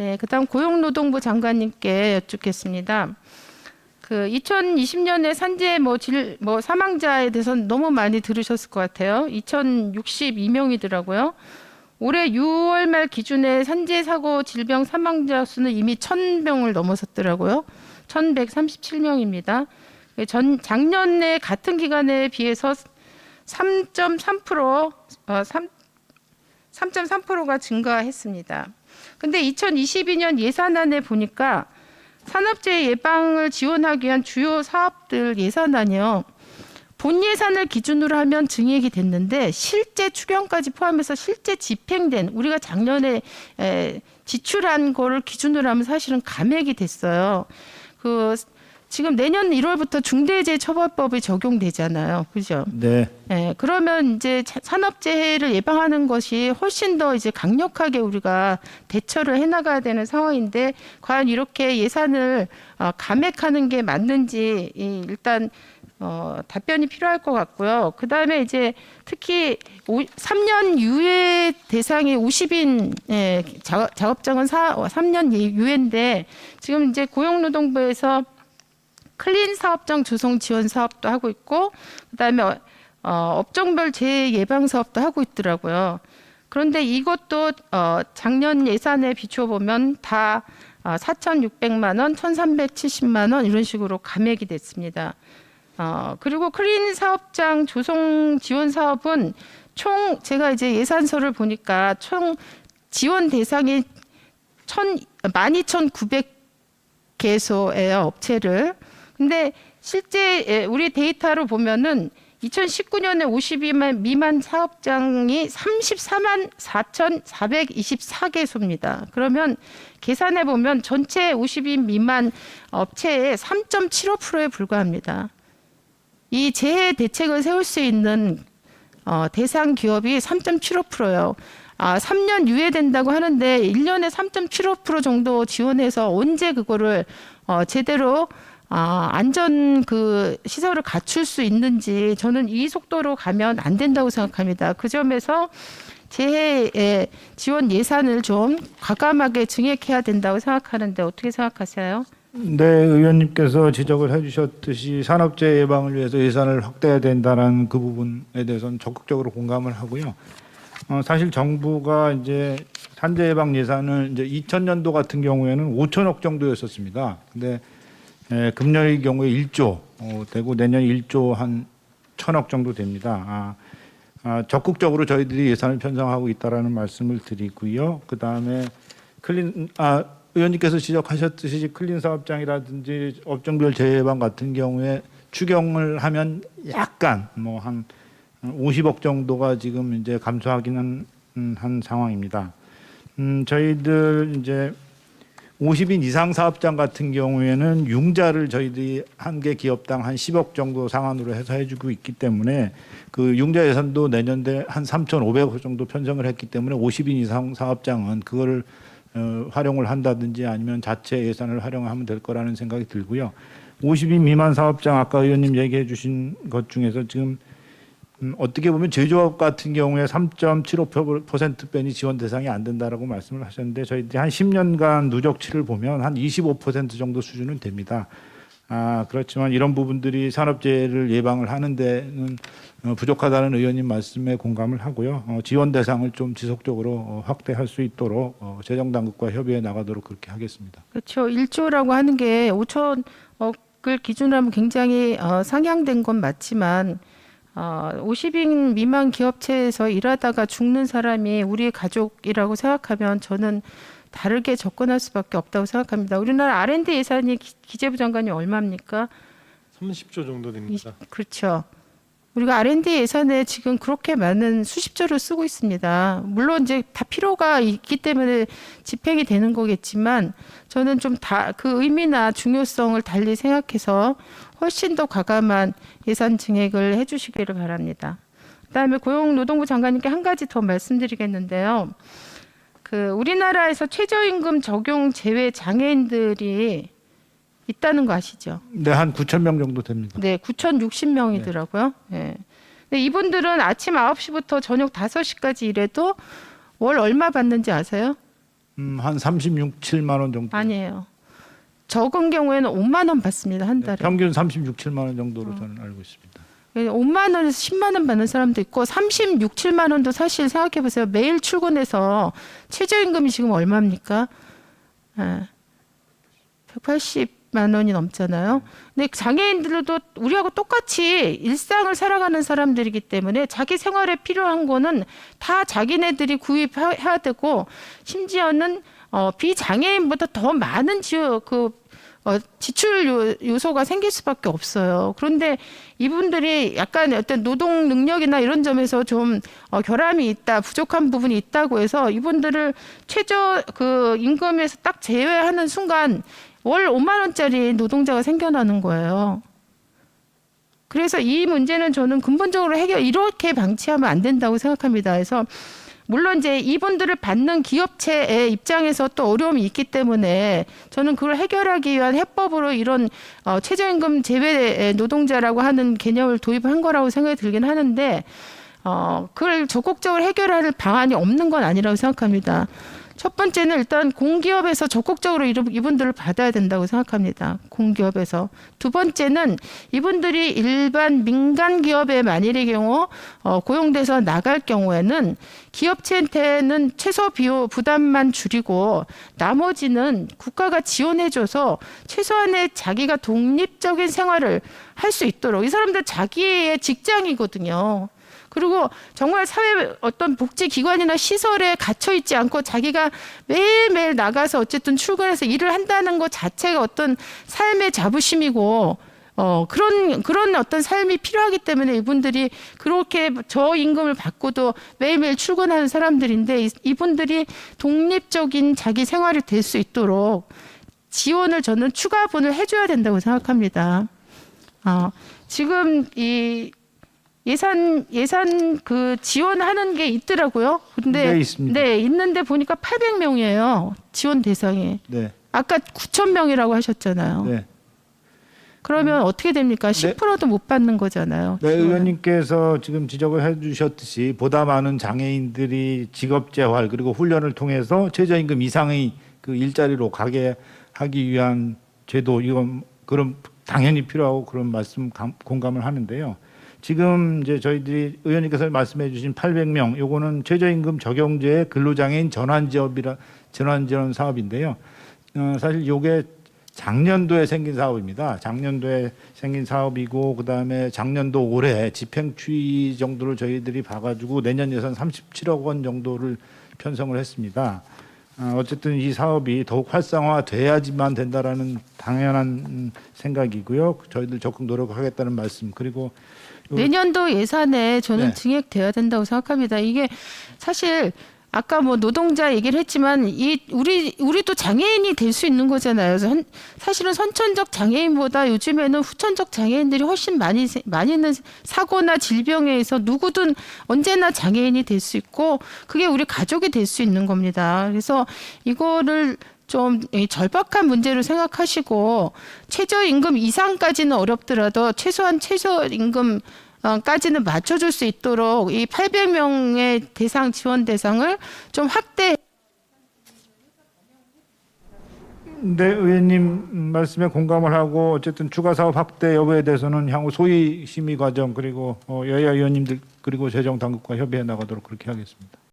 네, 그다음 고용노동부 장관님께 여쭙겠습니다. 그 2020년에 산재 사망자에 대해서는 너무 많이 들으셨을 것 같아요. 2062명이더라고요. 올해 6월 말 기준의 산재 사고 질병 사망자 수는 이미 1,000명을 넘어섰더라고요. 1,137명입니다. 작년에 같은 기간에 비해서 3.3%가 증가했습니다. 근데 2022년 예산안에 보니까 산업재해 예방을 지원하기 위한 주요 사업들 예산안이요. 본 예산을 기준으로 하면 증액이 됐는데 실제 추경까지 포함해서 실제 집행된 우리가 작년에 지출한 거를 기준으로 하면 사실은 감액이 됐어요. 지금 내년 1월부터 중대재해처벌법이 적용되잖아요. 그죠? 네. 네, 그러면 이제 산업재해를 예방하는 것이 훨씬 더 이제 강력하게 우리가 대처를 해나가야 되는 상황인데 과연 이렇게 예산을 감액하는 게 맞는지 일단 답변이 필요할 것 같고요. 그 다음에 이제 특히 3년 유예 대상이 50인 작업장은 3년 유예인데 지금 이제 고용노동부에서 클린 사업장 조성 지원 사업도 하고 있고 그다음에 업종별 재해 예방 사업도 하고 있더라고요. 그런데 이것도 작년 예산에 비춰보면 다 4,600만 원, 1,370만 원 이런 식으로 감액이 됐습니다. 그리고 클린 사업장 조성 지원 사업은 총 제가 이제 예산서를 보니까 총 지원 대상이 12,900개소예요, 업체를. 근데 실제 우리 데이터로 보면은 2019년에 52만 미만 사업장이 34만 4,424개소입니다. 그러면 계산해 보면 전체 50인 미만 업체의 3.75%에 불과합니다. 이 재해 대책을 세울 수 있는 대상 기업이 3.75%예요. 3년 유예된다고 하는데 1년에 3.75% 정도 지원해서 언제 그거를 제대로 안전 시설을 갖출 수 있는지 저는 이 속도로 가면 안 된다고 생각합니다. 그 점에서 재해 지원 예산을 좀 과감하게 증액해야 된다고 생각하는데 어떻게 생각하세요? 네, 의원님께서 지적을 해주셨듯이 산업재해 예방을 위해서 예산을 확대해야 된다는 그 부분에 대해서는 적극적으로 공감을 하고요. 사실 정부가 이제 산재 예방 예산을 이제 2000년도 같은 경우에는 5천억 정도였었습니다. 근데 금년의 경우에 1조 되고 내년 1조 한 1,000억 정도 됩니다. 적극적으로 저희들이 예산을 편성하고 있다라는 말씀을 드리고요. 그 다음에 의원님께서 지적하셨듯이 클린 사업장이라든지 업종별 재해 예방 같은 경우에 추경을 하면 약간 한 50억 정도가 지금 이제 감소하기는 한 상황입니다. 저희들 이제 50인 이상 사업장 같은 경우에는 융자를 저희들이 한 개 기업당 한 10억 정도 상한으로 해서 해주고 있기 때문에 그 융자 예산도 내년도에 한 3,500억 정도 편성을 했기 때문에 50인 이상 사업장은 그걸 활용을 한다든지 아니면 자체 예산을 활용하면 될 거라는 생각이 들고요. 50인 미만 사업장 아까 의원님 얘기해 주신 것 중에서 지금 어떻게 보면 제조업 같은 경우에 3.75%뿐이 지원 대상이 안 된다라고 말씀을 하셨는데 저희들이 한 10년간 누적치를 보면 한 25% 정도 수준은 됩니다. 그렇지만 이런 부분들이 산업재해를 예방을 하는 데는 부족하다는 의원님 말씀에 공감을 하고요. 지원 대상을 좀 지속적으로 확대할 수 있도록 재정당국과 협의해 나가도록 그렇게 하겠습니다. 그렇죠. 1조라고 하는 게 5천억을 기준으로 하면 굉장히 상향된 건 맞지만 50인 미만 기업체에서 일하다가 죽는 사람이 우리의 가족이라고 생각하면 저는 다르게 접근할 수밖에 없다고 생각합니다. 우리나라 R&D 예산이 기재부 장관이 얼마입니까? 30조 정도 됩니다. 그렇죠. 우리가 R&D 예산에 지금 그렇게 많은 수십조를 쓰고 있습니다. 물론 이제 다 필요가 있기 때문에 집행이 되는 거겠지만 저는 좀 그 의미나 중요성을 달리 생각해서 훨씬 더 과감한 예산 증액을 해주시기를 바랍니다. 그다음에 고용노동부 장관님께 한 가지 더 말씀드리겠는데요. 우리나라에서 최저임금 적용 제외 장애인들이 있다는 거 아시죠? 네, 한 9,000명 정도 됩니다. 네, 9,060명이더라고요. 네. 근데 이분들은 아침 9시부터 저녁 5시까지 일해도 월 얼마 받는지 아세요? 한 36, 7만 원 정도. 아니에요. 적은 경우에는 5만 원 받습니다. 한 달에. 평균 36, 7만 원 정도로 저는 알고 있습니다. 5만 원에서 10만 원 받는 사람도 있고 36, 7만 원도 사실 생각해 보세요. 매일 출근해서 최저임금이 지금 얼마입니까? 180만 원이 넘잖아요. 근데 장애인들도 우리하고 똑같이 일상을 살아가는 사람들이기 때문에 자기 생활에 필요한 거는 다 자기네들이 구입해야 되고 심지어는 비장애인보다 더 많은 지출 요소가 생길 수밖에 없어요. 그런데 이분들이 약간 어떤 노동 능력이나 이런 점에서 좀 결함이 있다, 부족한 부분이 있다고 해서 이분들을 최저 임금에서 딱 제외하는 순간 월 5만 원짜리 노동자가 생겨나는 거예요. 그래서 이 문제는 저는 근본적으로 이렇게 방치하면 안 된다고 생각합니다. 그래서 물론 이제 이분들을 받는 기업체의 입장에서 또 어려움이 있기 때문에 저는 그걸 해결하기 위한 해법으로 이런 최저임금 제외 노동자라고 하는 개념을 도입한 거라고 생각이 들긴 하는데 그걸 적극적으로 해결할 방안이 없는 건 아니라고 생각합니다. 첫 번째는 일단 공기업에서 적극적으로 이분들을 받아야 된다고 생각합니다. 공기업에서. 두 번째는 이분들이 일반 민간 기업에 만일의 경우 고용돼서 나갈 경우에는 기업체한테는 최소 비용 부담만 줄이고 나머지는 국가가 지원해줘서 최소한의 자기가 독립적인 생활을 할 수 있도록 이 사람들 자기의 직장이거든요. 그리고 정말 사회 어떤 복지기관이나 시설에 갇혀 있지 않고 자기가 매일매일 나가서 어쨌든 출근해서 일을 한다는 것 자체가 어떤 삶의 자부심이고 그런 어떤 삶이 필요하기 때문에 이분들이 그렇게 저임금을 받고도 매일매일 출근하는 사람들인데 이분들이 독립적인 자기 생활이 될 수 있도록 지원을 저는 추가분을 해줘야 된다고 생각합니다. 지금 이 예산 지원하는 게 있더라고요. 근데 네, 있습니다. 네, 있는데 보니까 800명이에요. 지원 대상이. 네. 아까 9,000명이라고 하셨잖아요. 네. 그러면 어떻게 됩니까? 10%도 못 받는 거잖아요. 네, 지원을. 의원님께서 지금 지적을 해주셨듯이 보다 많은 장애인들이 직업재활 그리고 훈련을 통해서 최저임금 이상의 그 일자리로 가게 하기 위한 제도 이건 그런 당연히 필요하고 그런 말씀 공감을 하는데요. 지금 이제 저희들이 의원님께서 말씀해주신 800명 요거는 최저임금 적용제의 근로장애인 전환지원 사업인데요. 사실 요게 작년도에 생긴 사업입니다. 작년도에 생긴 사업이고 그다음에 작년도 올해 집행 추이 정도를 저희들이 봐가지고 내년 예산 37억 원 정도를 편성을 했습니다. 어쨌든 이 사업이 더욱 활성화돼야지만 된다라는 당연한 생각이고요. 저희들 적극 노력하겠다는 말씀 그리고 내년도 예산에 저는 네. 증액돼야 된다고 생각합니다. 이게 사실 아까 뭐 노동자 얘기를 했지만 우리도 장애인이 될 수 있는 거잖아요. 그래서 사실은 선천적 장애인보다 요즘에는 후천적 장애인들이 훨씬 많이 있는 사고나 질병에 의해서 누구든 언제나 장애인이 될 수 있고 그게 우리 가족이 될 수 있는 겁니다. 그래서 이거를 좀 절박한 문제로 생각하시고 최저임금 이상까지는 어렵더라도 최소한 최저임금까지는 맞춰줄 수 있도록 이 800명의 지원 대상을 좀 확대. 네, 의원님 말씀에 공감을 하고 어쨌든 추가 사업 확대 여부에 대해서는 향후 소위 심의 과정 그리고 여야 의원님들 그리고 재정 당국과 협의해 나가도록 그렇게 하겠습니다.